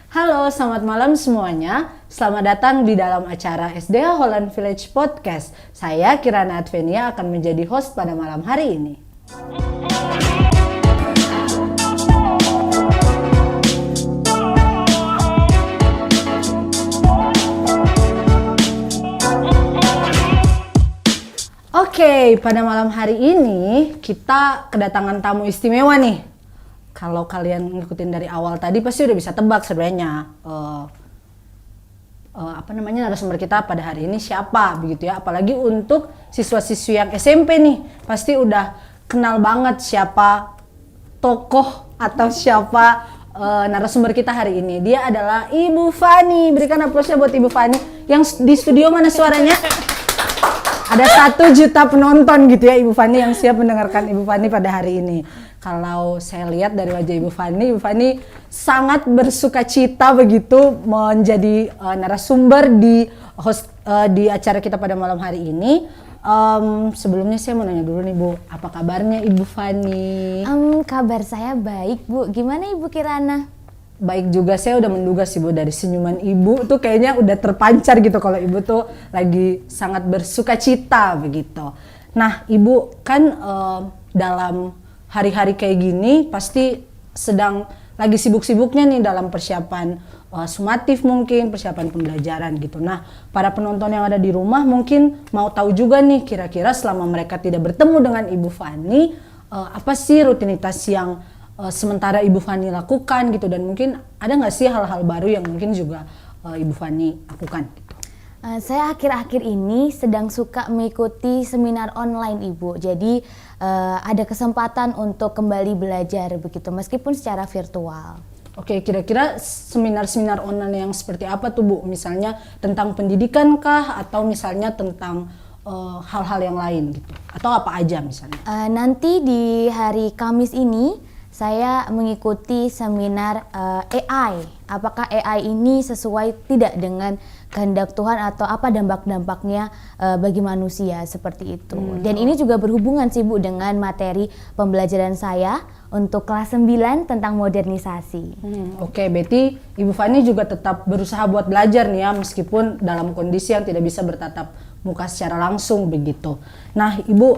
Halo, selamat malam semuanya. Selamat datang di dalam acara SDH Holland Village Podcast. Saya Kirana Advenia akan menjadi host pada malam hari ini. Oke, pada malam hari ini kita kedatangan tamu istimewa nih. Kalau kalian ngikutin dari awal tadi pasti udah bisa tebak sebenarnya narasumber kita pada hari ini siapa begitu ya. Apalagi untuk siswa-siswi yang SMP nih pasti udah kenal banget siapa tokoh atau siapa narasumber kita hari ini. Dia adalah Ibu Fani. Berikan aplausnya buat Ibu Fani. Yang di studio mana suaranya? Ada 1 juta penonton gitu ya Ibu Fani yang siap mendengarkan Ibu Fani pada hari ini. Kalau saya lihat dari wajah Ibu Fani sangat bersukacita begitu menjadi narasumber di di acara kita pada malam hari ini. Sebelumnya saya mau nanya dulu nih Bu, apa kabarnya Ibu Fani? Kabar saya baik Bu, gimana Ibu Kirana? Baik juga, saya udah menduga sih Bu dari senyuman Ibu tuh kayaknya udah terpancar gitu kalau Ibu tuh lagi sangat bersukacita begitu. Nah Ibu kan dalam hari-hari kayak gini pasti sedang lagi sibuk-sibuknya nih dalam persiapan sumatif mungkin, persiapan pembelajaran gitu. Nah para penonton yang ada di rumah mungkin mau tahu juga nih kira-kira selama mereka tidak bertemu dengan Ibu Fani apa sih rutinitas yang sementara Ibu Fani lakukan gitu, dan mungkin ada nggak sih hal-hal baru yang mungkin juga Ibu Fani lakukan gitu? Saya akhir-akhir ini sedang suka mengikuti seminar online Ibu, jadi ada kesempatan untuk kembali belajar begitu meskipun secara virtual. Oke, kira-kira seminar-seminar online yang seperti apa tuh Bu? Misalnya tentang pendidikan kah atau misalnya tentang hal-hal yang lain gitu? Atau apa aja misalnya? Nanti di hari Kamis ini saya mengikuti seminar AI. Apakah AI ini sesuai tidak dengan kehendak Tuhan atau apa dampak-dampaknya bagi manusia seperti itu. Dan ini juga berhubungan sih Bu dengan materi pembelajaran saya untuk kelas 9 tentang modernisasi. Oke, berarti Ibu Fani juga tetap berusaha buat belajar nih ya meskipun dalam kondisi yang tidak bisa bertatap muka secara langsung begitu. Nah Ibu,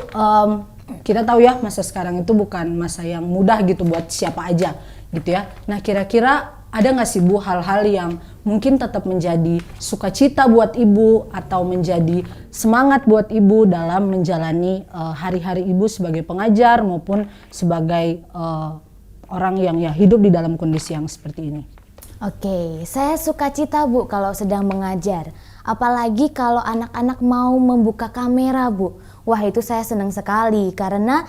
kita tahu ya masa sekarang itu bukan masa yang mudah gitu buat siapa aja gitu ya. Nah kira-kira ada nggak sih Bu hal-hal yang mungkin tetap menjadi sukacita buat Ibu atau menjadi semangat buat Ibu dalam menjalani hari-hari Ibu sebagai pengajar maupun sebagai orang yang ya hidup di dalam kondisi yang seperti ini? Oke, saya sukacita Bu kalau sedang mengajar. Apalagi kalau anak-anak mau membuka kamera Bu. Wah itu saya senang sekali karena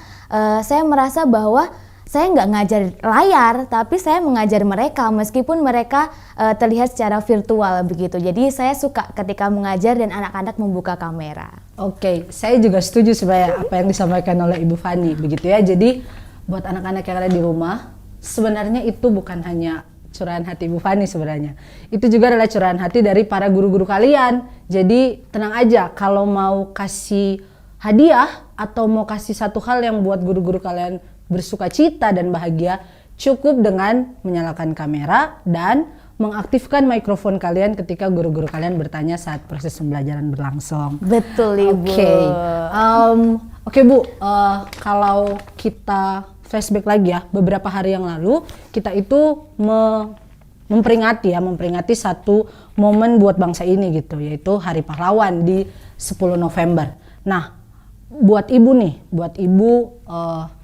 saya merasa bahwa saya nggak ngajar layar tapi saya mengajar mereka meskipun mereka terlihat secara virtual begitu. Jadi saya suka ketika mengajar dan anak-anak membuka kamera. Oke, saya juga setuju sebenarnya apa yang disampaikan oleh Ibu Fani begitu ya. Jadi buat anak-anak yang ada di rumah sebenarnya itu bukan hanya curahan hati Ibu Fani sebenarnya. Itu juga adalah curahan hati dari para guru-guru kalian. Jadi tenang aja kalau mau kasih hadiah atau mau kasih satu hal yang buat guru-guru kalian bersukacita dan bahagia, cukup dengan menyalakan kamera dan mengaktifkan mikrofon kalian ketika guru-guru kalian bertanya saat proses pembelajaran berlangsung. Betul Ibu. Oke Bu, kalau kita flashback lagi ya, beberapa hari yang lalu kita itu memperingati satu momen buat bangsa ini gitu, yaitu Hari Pahlawan di 10 November. Nah, buat Ibu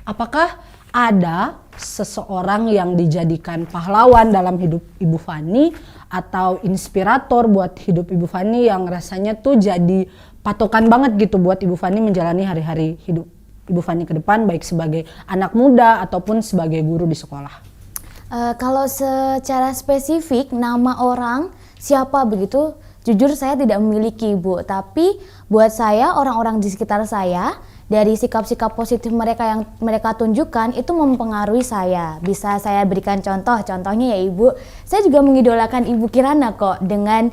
apakah ada seseorang yang dijadikan pahlawan dalam hidup Ibu Fani atau inspirator buat hidup Ibu Fani yang rasanya tuh jadi patokan banget gitu buat Ibu Fani menjalani hari-hari hidup Ibu Fani ke depan baik sebagai anak muda ataupun sebagai guru di sekolah? Kalau secara spesifik nama orang siapa begitu, jujur saya tidak memiliki Bu, tapi buat saya orang-orang di sekitar saya dari sikap-sikap positif mereka yang mereka tunjukkan itu mempengaruhi saya. Bisa saya berikan contohnya ya Ibu, saya juga mengidolakan Ibu Kirana kok dengan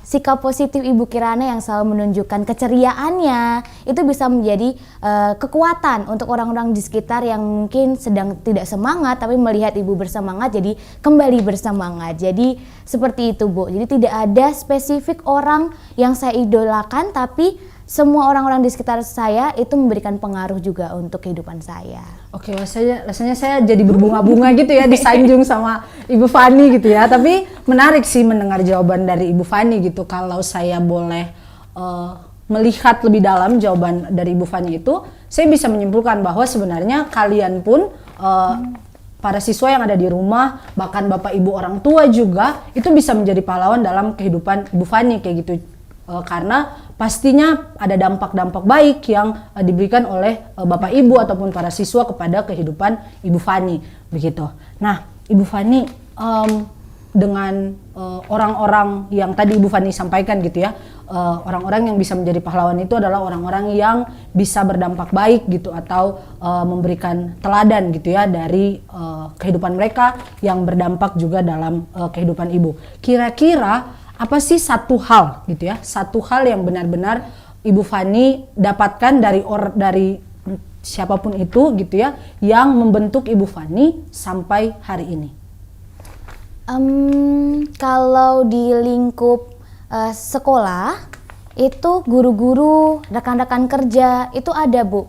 sikap positif Ibu Kirana yang selalu menunjukkan keceriaannya. Itu bisa menjadi kekuatan untuk orang-orang di sekitar yang mungkin sedang tidak semangat, tapi melihat Ibu bersemangat jadi kembali bersemangat. Jadi seperti itu Bu, jadi tidak ada spesifik orang yang saya idolakan, tapi semua orang-orang di sekitar saya itu memberikan pengaruh juga untuk kehidupan saya. Oke, rasanya saya jadi berbunga-bunga gitu ya disanjung sama Ibu Fani gitu ya. Tapi menarik sih mendengar jawaban dari Ibu Fani gitu. Kalau saya boleh melihat lebih dalam jawaban dari Ibu Fani itu, saya bisa menyimpulkan bahwa sebenarnya kalian pun para siswa yang ada di rumah, bahkan Bapak Ibu orang tua juga itu bisa menjadi pahlawan dalam kehidupan Ibu Fani kayak gitu. Karena pastinya ada dampak-dampak baik yang diberikan oleh Bapak Ibu ataupun para siswa kepada kehidupan Ibu Fani begitu. Nah, Ibu Fani dengan orang-orang yang tadi Ibu Fani sampaikan gitu ya, orang-orang yang bisa menjadi pahlawan itu adalah orang-orang yang bisa berdampak baik gitu atau memberikan teladan gitu ya dari kehidupan mereka yang berdampak juga dalam kehidupan Ibu. Kira-kira apa sih satu hal gitu ya, satu hal yang benar-benar Ibu Fani dapatkan dari siapapun itu gitu ya, yang membentuk Ibu Fani sampai hari ini? Kalau di lingkup sekolah itu guru-guru, rekan-rekan kerja itu ada Bu,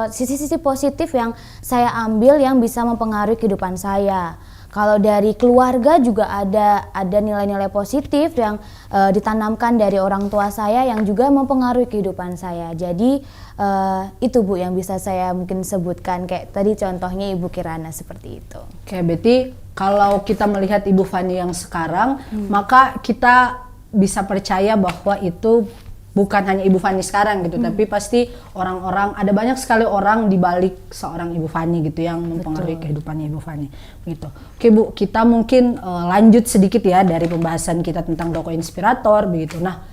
sisi-sisi positif yang saya ambil yang bisa mempengaruhi kehidupan saya. Kalau dari keluarga juga ada nilai-nilai positif yang ditanamkan dari orang tua saya yang juga mempengaruhi kehidupan saya. Jadi itu Bu yang bisa saya mungkin sebutkan, kayak tadi contohnya Ibu Kirana seperti itu. Oke, berarti kalau kita melihat Ibu Fani yang sekarang, maka kita bisa percaya bahwa itu bukan hanya Ibu Fani sekarang gitu, tapi pasti orang-orang, ada banyak sekali orang di balik seorang Ibu Fani gitu yang mempengaruhi kehidupannya Ibu Fani gitu. Oke Bu, kita mungkin lanjut sedikit ya dari pembahasan kita tentang tokoh inspirator begitu. Nah,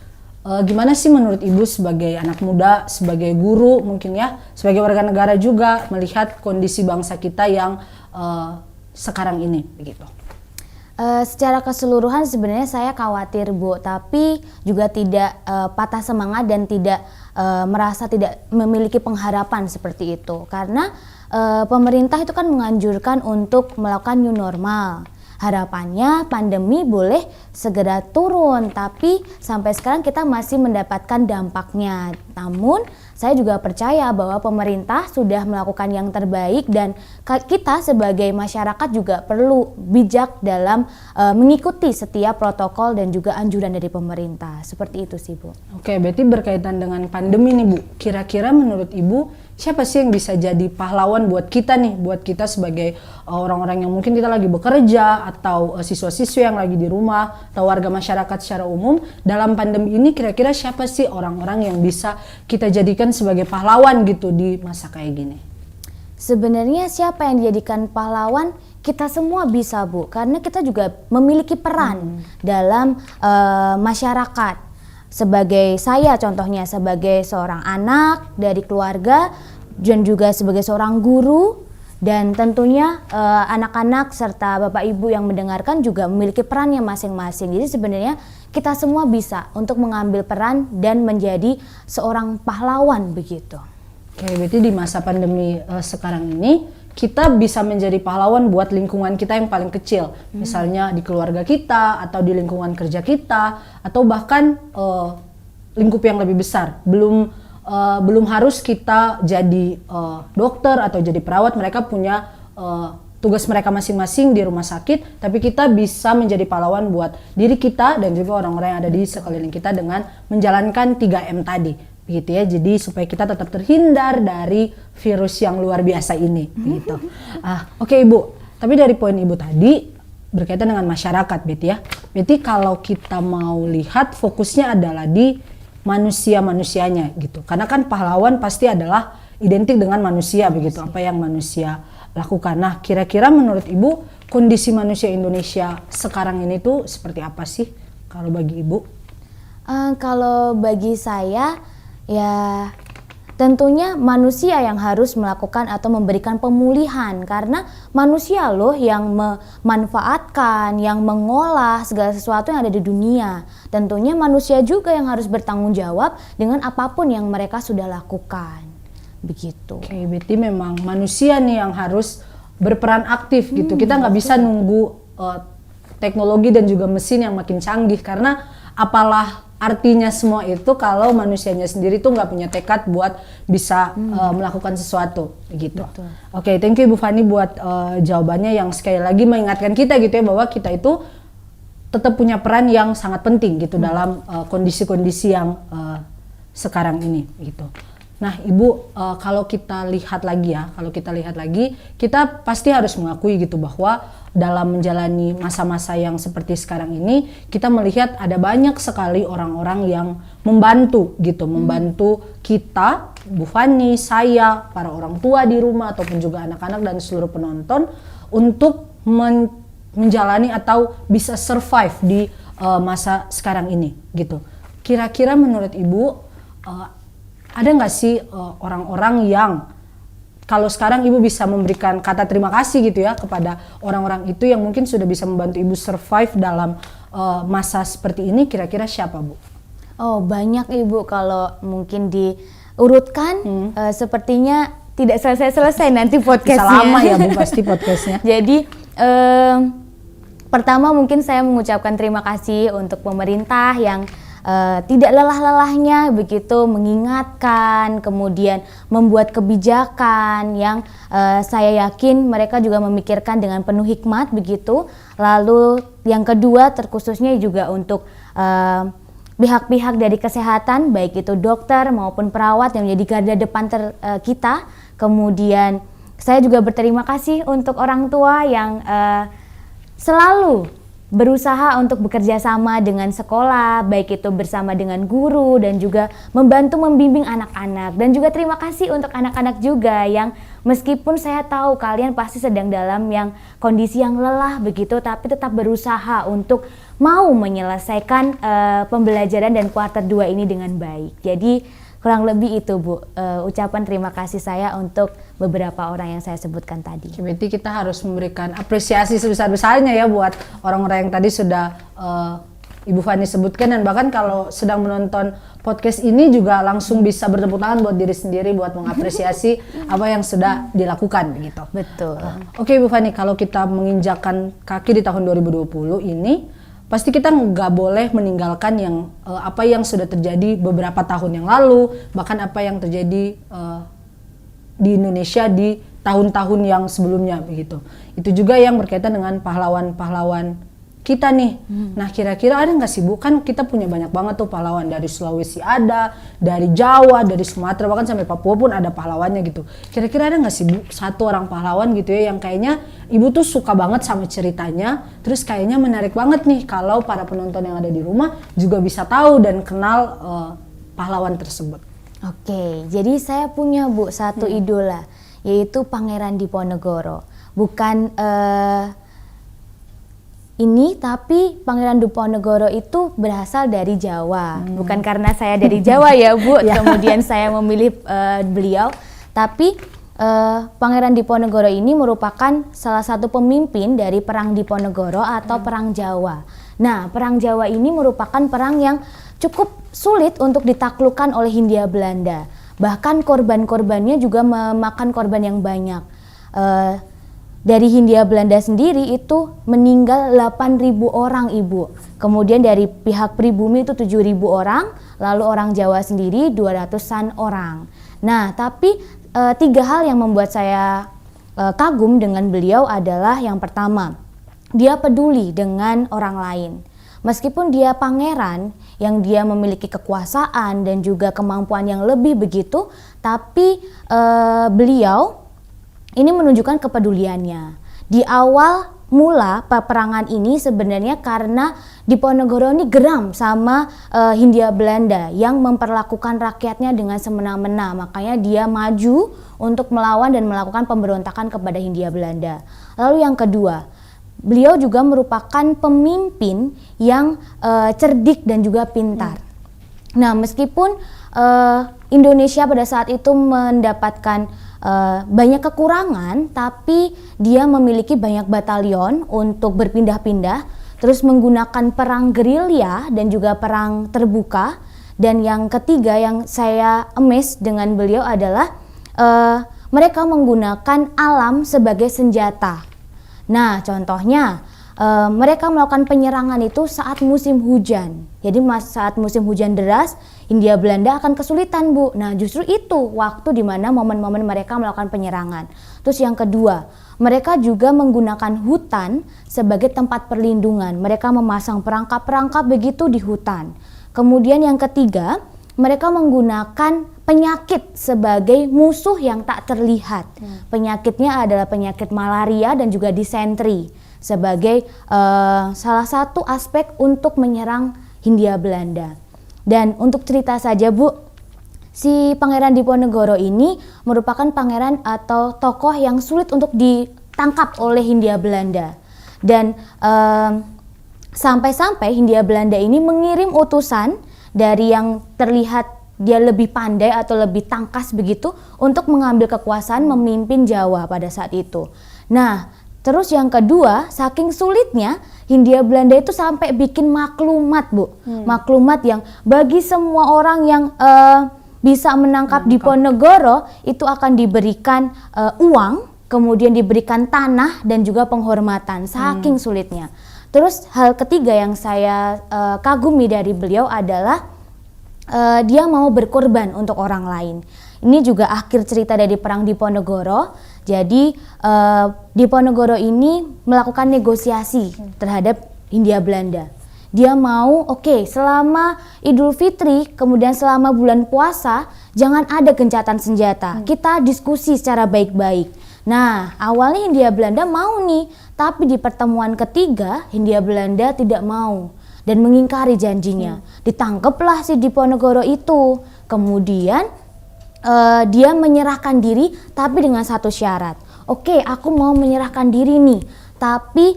gimana sih menurut Ibu sebagai anak muda, sebagai guru mungkin ya, sebagai warga negara juga melihat kondisi bangsa kita yang sekarang ini begitu? Secara keseluruhan sebenarnya saya khawatir Bu, tapi juga tidak patah semangat dan tidak merasa tidak memiliki pengharapan seperti itu. Karena pemerintah itu kan menganjurkan untuk melakukan new normal. Harapannya pandemi boleh segera turun, tapi sampai sekarang kita masih mendapatkan dampaknya. Namun saya juga percaya bahwa pemerintah sudah melakukan yang terbaik dan kita sebagai masyarakat juga perlu bijak dalam mengikuti setiap protokol dan juga anjuran dari pemerintah. Seperti itu sih Bu. Oke, berarti berkaitan dengan pandemi nih Bu, kira-kira menurut Ibu siapa sih yang bisa jadi pahlawan buat kita nih, buat kita sebagai orang-orang yang mungkin kita lagi bekerja atau siswa-siswi yang lagi di rumah atau warga masyarakat secara umum dalam pandemi ini, kira-kira siapa sih orang-orang yang bisa kita jadikan sebagai pahlawan gitu di masa kayak gini? Sebenarnya siapa yang dijadikan pahlawan? Kita semua bisa Bu, karena kita juga memiliki peran dalam masyarakat. Sebagai saya contohnya sebagai seorang anak dari keluarga dan juga sebagai seorang guru, dan tentunya anak-anak serta Bapak Ibu yang mendengarkan juga memiliki perannya masing-masing. Jadi sebenarnya kita semua bisa untuk mengambil peran dan menjadi seorang pahlawan begitu. Oke, berarti di masa pandemi sekarang ini kita bisa menjadi pahlawan buat lingkungan kita yang paling kecil, misalnya di keluarga kita atau di lingkungan kerja kita atau bahkan lingkup yang lebih besar. Belum harus kita jadi dokter atau jadi perawat, mereka punya tugas mereka masing-masing di rumah sakit, tapi kita bisa menjadi pahlawan buat diri kita dan juga orang-orang yang ada di sekeliling kita dengan menjalankan 3M tadi. Gitu ya, jadi supaya kita tetap terhindar dari virus yang luar biasa ini gitu. Oke Ibu, tapi dari poin Ibu tadi berkaitan dengan masyarakat berarti ya. Berarti kalau kita mau lihat fokusnya adalah di manusia-manusianya gitu. Karena kan pahlawan pasti adalah identik dengan manusia begitu, apa yang manusia lakukan. Nah, kira-kira menurut Ibu kondisi manusia Indonesia sekarang ini tuh seperti apa sih kalau bagi Ibu? Kalau bagi saya ya tentunya manusia yang harus melakukan atau memberikan pemulihan, karena manusia loh yang memanfaatkan, yang mengolah segala sesuatu yang ada di dunia. Tentunya manusia juga yang harus bertanggung jawab dengan apapun yang mereka sudah lakukan. Begitu. Oke, berarti memang manusia nih yang harus berperan aktif gitu. Kita nggak bisa nunggu teknologi dan juga mesin yang makin canggih, karena apalah artinya semua itu kalau manusianya sendiri tuh nggak punya tekad buat bisa melakukan sesuatu gitu. Oke, thank you Ibu Fani buat jawabannya yang sekali lagi mengingatkan kita gitu ya, bahwa kita itu tetap punya peran yang sangat penting gitu dalam kondisi-kondisi yang sekarang ini gitu. Nah Ibu, kalau kita lihat lagi, kita pasti harus mengakui gitu bahwa dalam menjalani masa-masa yang seperti sekarang ini, kita melihat ada banyak sekali orang-orang yang membantu gitu, membantu kita, Bu Fani, saya, para orang tua di rumah ataupun juga anak-anak dan seluruh penonton untuk menjalani atau bisa survive di masa sekarang ini gitu. Kira-kira menurut Ibu ada nggak sih orang-orang yang kalau sekarang Ibu bisa memberikan kata terima kasih gitu ya kepada orang-orang itu yang mungkin sudah bisa membantu Ibu survive dalam masa seperti ini, kira-kira siapa Bu? Oh banyak Ibu, kalau mungkin diurutkan sepertinya tidak selesai-selesai nanti podcastnya. Selama ya Bu pasti podcastnya. Jadi pertama mungkin saya mengucapkan terima kasih untuk pemerintah yang tidak lelah-lelahnya begitu mengingatkan, kemudian membuat kebijakan yang saya yakin mereka juga memikirkan dengan penuh hikmat begitu. Lalu yang kedua terkhususnya juga untuk pihak-pihak dari kesehatan, baik itu dokter maupun perawat yang menjadi garda depan kita. Kemudian saya juga berterima kasih untuk orang tua yang selalu berusaha untuk bekerja sama dengan sekolah, baik itu bersama dengan guru dan juga membantu membimbing anak-anak. Dan juga terima kasih untuk anak-anak juga yang meskipun saya tahu kalian pasti sedang dalam kondisi yang lelah begitu, tapi tetap berusaha untuk mau menyelesaikan pembelajaran dan kuarter 2 ini dengan baik. Jadi kurang lebih itu Bu, ucapan terima kasih saya untuk beberapa orang yang saya sebutkan tadi. Berarti kita harus memberikan apresiasi sebesar-besarnya ya buat orang-orang yang tadi sudah Ibu Fani sebutkan, dan bahkan kalau sedang menonton podcast ini juga langsung bisa bertepuk tangan buat diri sendiri buat mengapresiasi apa yang sudah dilakukan gitu. Betul. Oke Ibu Fani, kalau kita menginjakan kaki di tahun 2020 ini, pasti kita nggak boleh meninggalkan yang apa yang sudah terjadi beberapa tahun yang lalu, bahkan apa yang terjadi di Indonesia di tahun-tahun yang sebelumnya begitu. Itu juga yang berkaitan dengan pahlawan-pahlawan kita nih. Nah kira-kira ada nggak sih Bu? Kan kita punya banyak banget tuh pahlawan, dari Sulawesi ada, dari Jawa, dari Sumatera, bahkan sampai Papua pun ada pahlawannya gitu. Kira-kira ada nggak sih Bu satu orang pahlawan gitu ya yang kayaknya Ibu tuh suka banget sama ceritanya, terus kayaknya menarik banget nih kalau para penonton yang ada di rumah juga bisa tahu dan kenal pahlawan tersebut. Oke, jadi saya punya Bu satu idola, yaitu Pangeran Diponegoro. Bukan ini, tapi Pangeran Diponegoro itu berasal dari Jawa. Bukan karena saya dari Jawa ya Bu, kemudian saya memilih beliau, tapi Pangeran Diponegoro ini merupakan salah satu pemimpin dari Perang Diponegoro atau Perang Jawa. Nah, Perang Jawa ini merupakan perang yang cukup sulit untuk ditaklukkan oleh Hindia Belanda. Bahkan korban-korbannya juga memakan korban yang banyak. Dari Hindia Belanda sendiri itu meninggal 8.000 orang Ibu. Kemudian dari pihak pribumi itu 7.000 orang, lalu orang Jawa sendiri 200-an orang. Nah, tapi 3 hal yang membuat saya kagum dengan beliau adalah yang pertama, dia peduli dengan orang lain. Meskipun dia pangeran yang dia memiliki kekuasaan dan juga kemampuan yang lebih begitu, tapi beliau ini menunjukkan kepeduliannya. Di awal mula peperangan ini sebenarnya karena Diponegoro ini geram sama Hindia Belanda yang memperlakukan rakyatnya dengan semena-mena. Makanya dia maju untuk melawan dan melakukan pemberontakan kepada Hindia Belanda. Lalu yang kedua, beliau juga merupakan pemimpin yang cerdik dan juga pintar. Nah, meskipun Indonesia pada saat itu mendapatkan banyak kekurangan, tapi dia memiliki banyak batalion untuk berpindah-pindah, terus menggunakan perang gerilya dan juga perang terbuka. Dan yang ketiga yang saya amazed dengan beliau adalah mereka menggunakan alam sebagai senjata. Nah, contohnya mereka melakukan penyerangan itu saat musim hujan. Jadi saat musim hujan deras, Hindia Belanda akan kesulitan, Bu. Nah, justru itu waktu di mana momen-momen mereka melakukan penyerangan. Terus yang kedua, mereka juga menggunakan hutan sebagai tempat perlindungan. Mereka memasang perangkap-perangkap begitu di hutan. Kemudian yang ketiga, mereka menggunakan penyakit sebagai musuh yang tak terlihat. Penyakitnya adalah penyakit malaria dan juga disentri sebagai salah satu aspek untuk menyerang Hindia Belanda. Dan untuk cerita saja, Bu, si Pangeran Diponegoro ini merupakan pangeran atau tokoh yang sulit untuk ditangkap oleh Hindia Belanda. Dan sampai-sampai Hindia Belanda ini mengirim utusan dari yang terlihat dia lebih pandai atau lebih tangkas begitu untuk mengambil kekuasaan memimpin Jawa pada saat itu. Nah, terus yang kedua, saking sulitnya Hindia Belanda itu sampai bikin maklumat, Bu. Maklumat yang bagi semua orang yang bisa menangkap Diponegoro itu akan diberikan uang, kemudian diberikan tanah dan juga penghormatan. Saking sulitnya. Terus hal ketiga yang saya kagumi dari beliau adalah dia mau berkorban untuk orang lain. Ini juga akhir cerita dari perang Diponegoro. Jadi Diponegoro ini melakukan negosiasi terhadap Hindia Belanda. Dia mau selama Idul Fitri, kemudian selama bulan puasa, jangan ada gencatan senjata. Kita diskusi secara baik-baik. Nah, awalnya Hindia Belanda mau nih, tapi di pertemuan ketiga Hindia Belanda tidak mau dan mengingkari janjinya. Ditangkaplah si Diponegoro itu. Kemudian dia menyerahkan diri tapi dengan satu syarat. Aku mau menyerahkan diri nih, tapi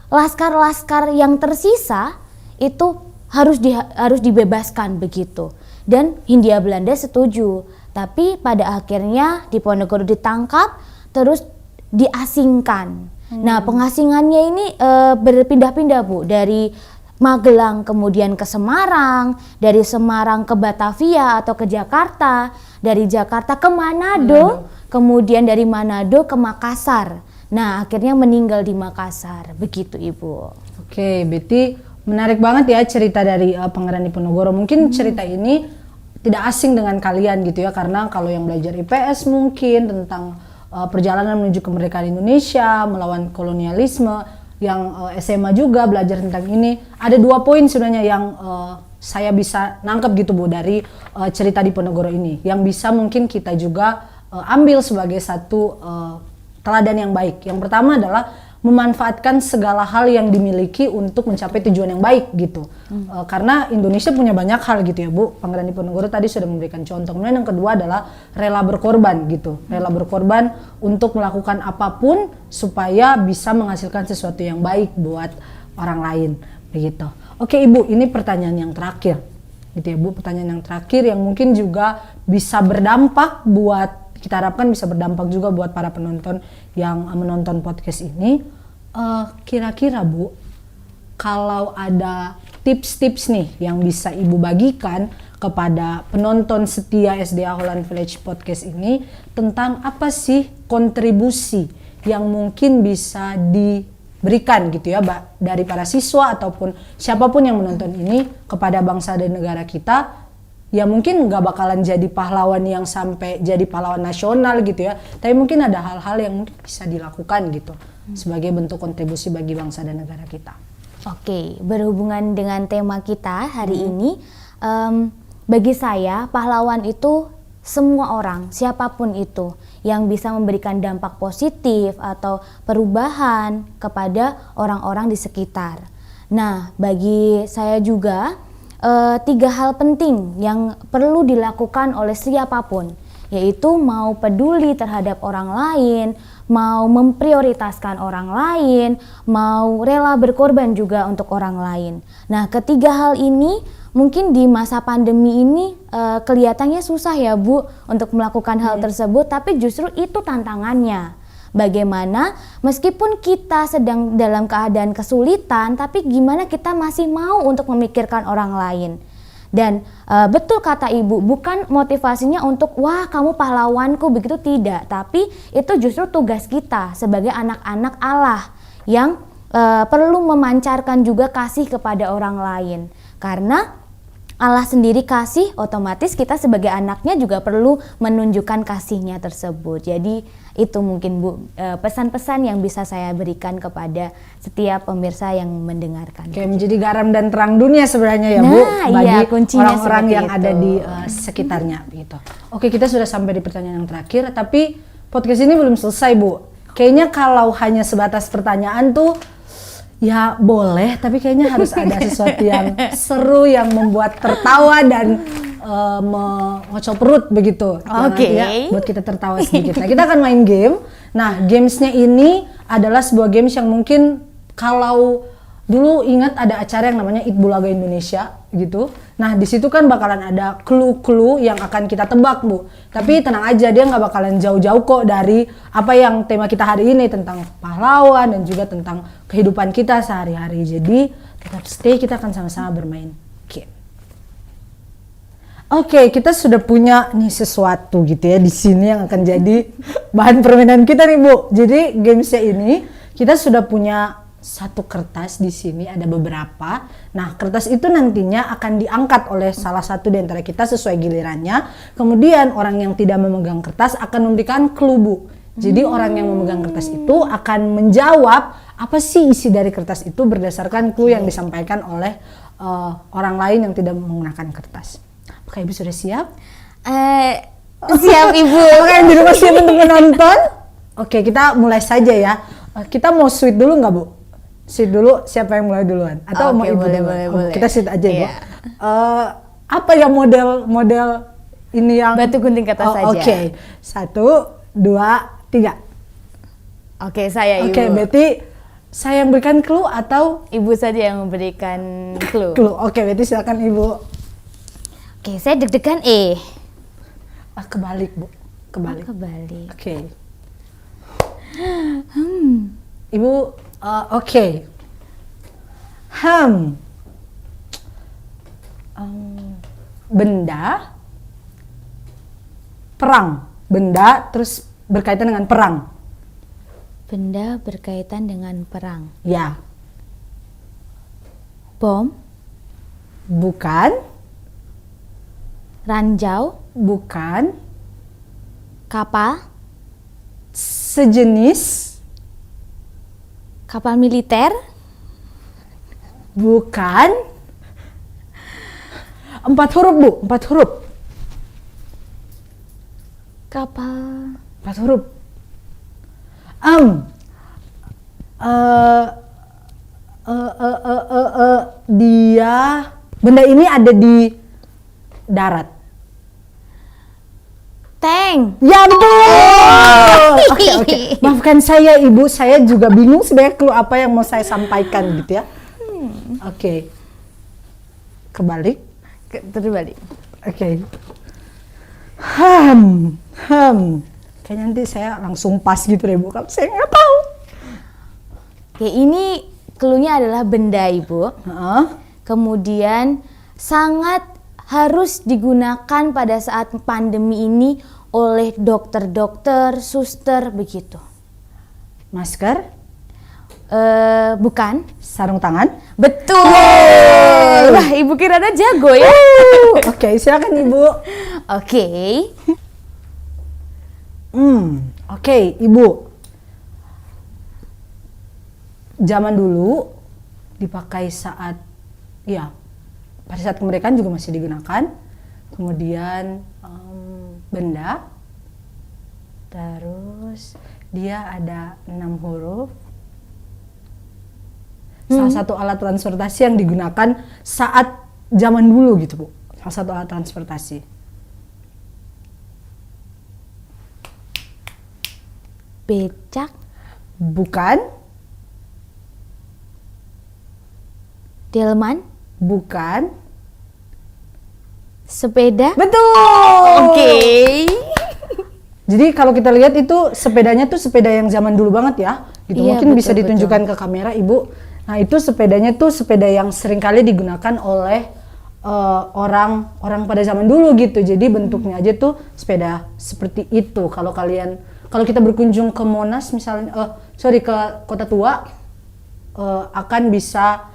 laskar-laskar yang tersisa itu harus dibebaskan begitu. Dan Hindia Belanda setuju. Tapi pada akhirnya Diponegoro ditangkap terus diasingkan. Nah, pengasingannya ini berpindah-pindah, Bu, dari Magelang kemudian ke Semarang, dari Semarang ke Batavia atau ke Jakarta, dari Jakarta ke Manado, kemudian dari Manado ke Makassar. Nah, akhirnya meninggal di Makassar. Begitu, Ibu. Oke, Betty, menarik banget ya cerita dari Pangeran Diponegoro. Mungkin cerita ini tidak asing dengan kalian gitu ya, karena kalau yang belajar IPS mungkin tentang perjalanan menuju kemerdekaan Indonesia, melawan kolonialisme, yang SMA juga belajar tentang ini. Ada 2 poin sebenarnya yang saya bisa nangkep gitu, Bu, dari cerita Diponegoro ini, yang bisa mungkin kita juga ambil sebagai satu teladan yang baik. Yang pertama adalah memanfaatkan segala hal yang dimiliki untuk mencapai tujuan yang baik gitu. Karena Indonesia punya banyak hal gitu ya, Bu. Pangeran Diponegoro tadi sudah memberikan contoh. Kemudian yang kedua adalah rela berkorban gitu. Rela berkorban untuk melakukan apapun supaya bisa menghasilkan sesuatu yang baik buat orang lain begitu. Oke, Ibu, ini pertanyaan yang terakhir. Gitu ya, Bu, pertanyaan yang terakhir yang mungkin juga bisa berdampak buat, kita harapkan bisa berdampak juga buat para penonton yang menonton podcast ini. Kira-kira, Bu, kalau ada tips-tips nih yang bisa Ibu bagikan kepada penonton setia SDA Holland Village Podcast ini tentang apa sih kontribusi yang mungkin bisa diberikan gitu ya dari para siswa ataupun siapapun yang menonton ini kepada bangsa dan negara kita. Ya mungkin nggak bakalan jadi pahlawan yang sampai jadi pahlawan nasional gitu ya, tapi mungkin ada hal-hal yang mungkin bisa dilakukan gitu sebagai bentuk kontribusi bagi bangsa dan negara kita. Oke, berhubungan dengan tema kita hari ini, bagi saya pahlawan itu semua orang, siapapun itu yang bisa memberikan dampak positif atau perubahan kepada orang-orang di sekitar. Nah, bagi saya juga 3 hal penting yang perlu dilakukan oleh siapapun. yaitu mau peduli terhadap orang lain, mau memprioritaskan orang lain, mau rela berkorban juga untuk orang lain. Nah, ketiga hal ini mungkin di masa pandemi ini kelihatannya susah ya Bu untuk melakukan hal tersebut, tapi justru itu tantangannya. Bagaimana meskipun kita sedang dalam keadaan kesulitan, tapi gimana kita masih mau untuk memikirkan orang lain. Dan betul kata Ibu, bukan motivasinya untuk wah kamu pahlawanku, begitu tidak. Tapi itu justru tugas kita sebagai anak-anak Allah yang perlu memancarkan juga kasih kepada orang lain. Karena Allah sendiri kasih, otomatis kita sebagai anaknya juga perlu menunjukkan kasihnya tersebut. Jadi itu mungkin Bu pesan-pesan yang bisa saya berikan kepada setiap pemirsa yang mendengarkan. Kayak menjadi garam dan terang dunia sebenarnya ya Bu, bagi orang-orang yang ada di sekitarnya gitu. Oke, kita sudah sampai di pertanyaan yang terakhir, tapi podcast ini belum selesai Bu. Kayaknya kalau hanya sebatas pertanyaan tuh ya boleh, tapi kayaknya harus ada sesuatu yang seru yang membuat tertawa dan mengocok perut begitu. Oke. Ya, buat kita tertawa sedikit. Nah, kita akan main game. Nah, gamesnya ini adalah sebuah games yang mungkin kalau dulu ingat ada acara yang namanya Itbulaga Indonesia gitu. Nah, di situ kan bakalan ada clue-clue yang akan kita tebak Bu. Tapi tenang aja, dia nggak bakalan jauh-jauh kok dari apa yang tema kita hari ini tentang pahlawan dan juga tentang kehidupan kita sehari-hari. Jadi tetap stay, kita akan sama-sama bermain game. Oke, kita sudah punya nih sesuatu gitu ya di sini yang akan jadi bahan permainan kita nih Bu. Jadi gamesnya ini kita sudah punya satu kertas di sini, ada beberapa. Nah, kertas itu nantinya akan diangkat oleh salah satu di antara kita sesuai gilirannya. Kemudian orang yang tidak memegang kertas akan memberikan clue Bu. Jadi orang yang memegang kertas itu akan menjawab apa sih isi dari kertas itu berdasarkan clue yang disampaikan oleh orang lain yang tidak menggunakan kertas. Apakah Ibu sudah siap? Siap Ibu. Oke, yang di rumah siap untuk menonton? Oke, kita mulai saja ya. Kita mau sweet dulu nggak Bu? Sweet dulu, siapa yang mulai duluan? Atau mau Ibu boleh, dulu? Kita sweet aja Iya. Bu. Apa ya model ini yang Batu gunting kertas saja. Oke, 1, 2, 3. Oke, saya Ibu. Oke, berarti saya yang berikan clue atau Ibu saja yang memberikan clue. Oke, berarti silakan Ibu. Oke, saya deg-degan Kebalik Bu, kebalik. Kebalik. Oke. Ibu, oke. Benda, perang. Benda terus berkaitan dengan perang. Benda berkaitan dengan perang. Ya. Bom, Bukan. ranjau, Bukan. kapal, Sejenis. kapal militer, Bukan. 4 huruf Bu, 4 huruf. kapal 4 huruf. Dia, benda ini ada di darat. tank. Ya betul. Oke. Maafkan saya Ibu, saya juga bingung sebenarnya clue apa yang mau saya sampaikan gitu ya. Oke. Kebalik. Terbalik. Oke. Kayaknya nanti saya langsung pas gitu deh Bu, saya nggak tahu. Oke, ini cluenya adalah benda Ibu. Kemudian sangat harus digunakan pada saat pandemi ini oleh dokter-dokter, suster begitu. Masker, Bukan. sarung tangan. Betul. Wah, Ibu Kirana jago ya. Oke, silakan Ibu. Oke. Oke, Ibu. Zaman dulu dipakai saat pada saat kemerdekaan juga masih digunakan. Kemudian benda. Terus dia ada 6 huruf. Salah satu alat transportasi yang digunakan saat zaman dulu gitu Bu. Salah satu alat transportasi. Becak. Bukan. Delman. Bukan. Sepeda. Betul. Oke. Jadi kalau kita lihat itu sepedanya tuh sepeda yang zaman dulu banget ya. Gitu. Iya, Mungkin bisa betul, ditunjukkan ke kamera Ibu. Nah, itu sepedanya tuh sepeda yang seringkali digunakan oleh orang pada zaman dulu gitu. Jadi bentuknya aja tuh sepeda seperti itu. Kalau kita berkunjung ke Monas misalnya, ke Kota Tua, akan bisa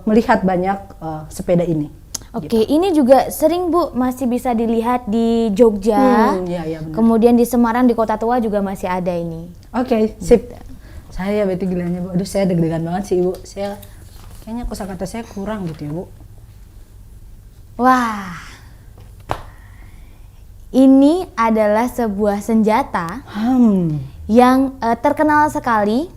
melihat banyak sepeda ini. Oke, ini juga sering Bu, masih bisa dilihat di Jogja. Iya, benar. Kemudian di Semarang, di Kota Tua juga masih ada ini. Oke, sip. Saya berarti gilanya Bu. Aduh, saya deg-degan banget sih Ibu. Saya kayaknya kosakata saya kurang gitu ya Bu. Wah, ini adalah sebuah senjata yang terkenal sekali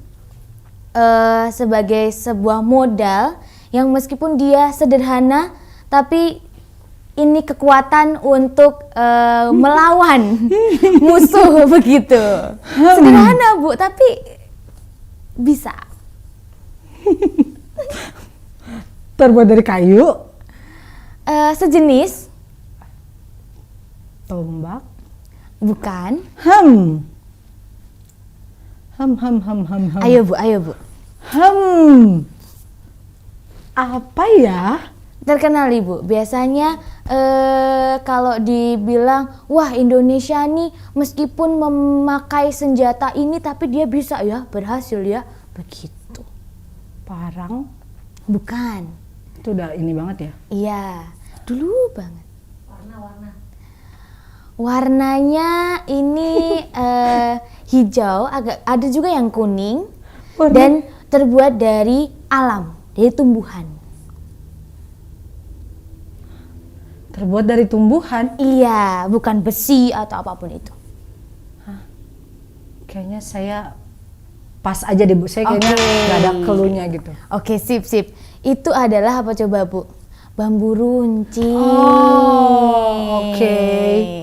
sebagai sebuah modal yang meskipun dia sederhana, tapi ini kekuatan untuk melawan musuh begitu. Sederhana Bu, tapi bisa. Terbuat dari kayu. Sejenis. Tombak. Bukan. Ayo Bu. Apa ya? Terkenal Ibu. Biasanya kalau dibilang, wah Indonesia nih meskipun memakai senjata ini tapi dia bisa ya, berhasil ya, begitu. Parang. Bukan. Itu udah ini banget ya? Iya, dulu banget. Warnanya ini hijau, agak ada juga yang kuning. Dan terbuat dari alam, dari tumbuhan. Terbuat dari tumbuhan? Iya, bukan besi atau apapun itu. Kayaknya saya pas aja deh Bu, saya kayaknya nggak ada clue-nya gitu. Oke, sip. Itu adalah apa coba Bu? Bambu runcing. Oke.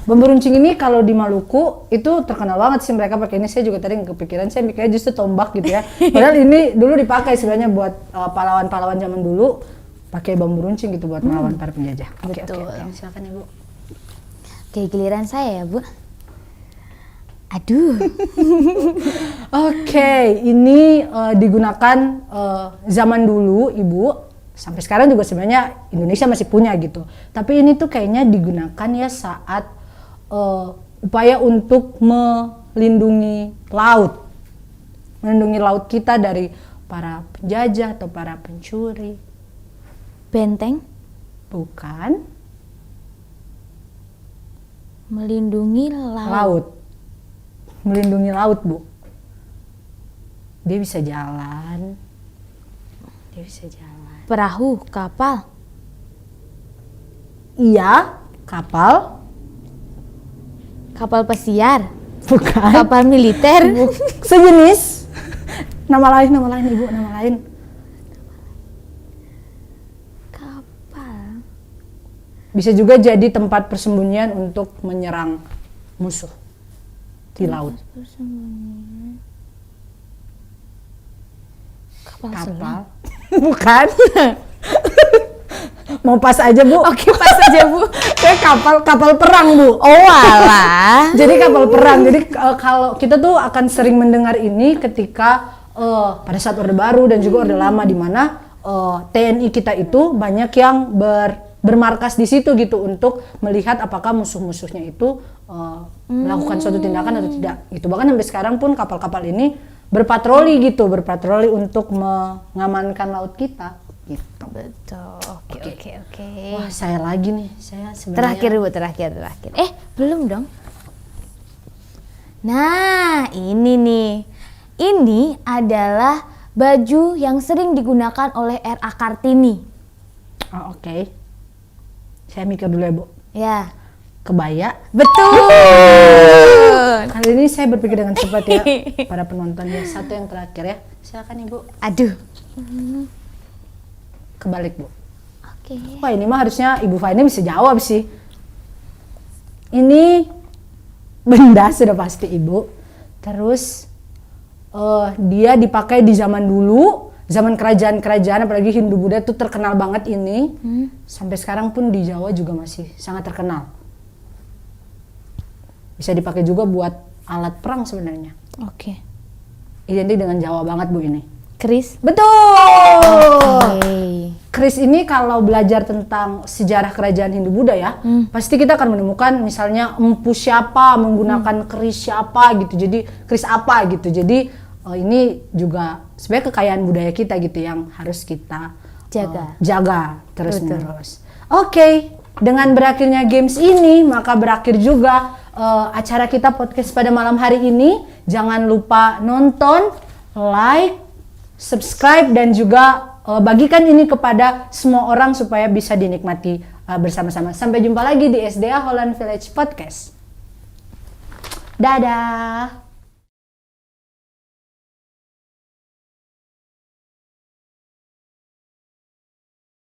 Bambu runcing ini kalau di Maluku itu terkenal banget sih, mereka pakai ini. Saya juga tadi nggak kepikiran, saya mikirnya justru tombak gitu ya. Padahal ini dulu dipakai sebenarnya buat pahlawan-pahlawan zaman dulu, pakai bambu runcing gitu buat melawan para penjajah. Oke. Silakan Ibu. Oke, giliran saya ya Bu. Aduh. Oke, ini digunakan zaman dulu Ibu. Sampai sekarang juga sebenarnya Indonesia masih punya gitu. Tapi ini tuh kayaknya digunakan ya saat upaya untuk melindungi laut. Melindungi laut kita dari para penjajah atau para pencuri. Benteng? Bukan. Melindungi laut. Melindungi laut, Bu. Dia bisa jalan. Perahu, kapal. Iya, kapal. Kapal pesiar. Bukan. Kapal militer. Sejenis. Nama lain Ibu, nama lain. Kapal. Bisa juga jadi tempat persembunyian untuk menyerang musuh di laut. Kapal. Bukan. Mau pas aja Bu. Oke, pas aja Bu. Kayak kapal perang Bu. Oh alah. Jadi kapal perang. Jadi kalau kita tuh akan sering mendengar ini ketika pada saat Orde Baru dan juga Orde Lama, di mana TNI kita itu banyak yang bermarkas di situ gitu untuk melihat apakah musuh-musuhnya itu melakukan suatu tindakan atau tidak. Gitu. Bahkan sampai sekarang pun kapal-kapal ini berpatroli untuk mengamankan laut kita. Gitu. Betul. Oke. Wah, saya lagi nih. Saya sebenarnya Terakhir. Belum dong. Nah, ini nih. Ini adalah baju yang sering digunakan oleh R.A. Kartini. Oh, oke. Saya mikir dulu ya, Bu. Ya. Kebaya. Betul. Kali ini saya berpikir dengan cepat ya, para penonton ya. Satu yang terakhir ya. Silakan Ibu. Aduh. Kebalik Bu. Oke. Wah, ini mah harusnya Ibu Fani bisa jawab sih. Ini benda sudah pasti Ibu. Terus dia dipakai di zaman dulu, zaman kerajaan-kerajaan, apalagi Hindu-Buddha itu terkenal banget ini. Sampai sekarang pun di Jawa juga masih sangat terkenal. Bisa dipakai juga buat alat perang sebenarnya. Oke. Identik dengan Jawa banget Bu ini. Keris. Betul. Oke. Keris ini kalau belajar tentang sejarah kerajaan Hindu-Buddha ya, pasti kita akan menemukan misalnya empu siapa, menggunakan keris siapa gitu. Jadi keris apa gitu. Jadi ini juga sebenarnya kekayaan budaya kita gitu yang harus kita jaga terus-menerus. Oke, dengan berakhirnya games ini maka berakhir juga acara kita podcast pada malam hari ini. Jangan lupa nonton, like, subscribe dan juga bagikan ini kepada semua orang supaya bisa dinikmati bersama-sama. Sampai jumpa lagi di SDA Holland Village Podcast. Dadah.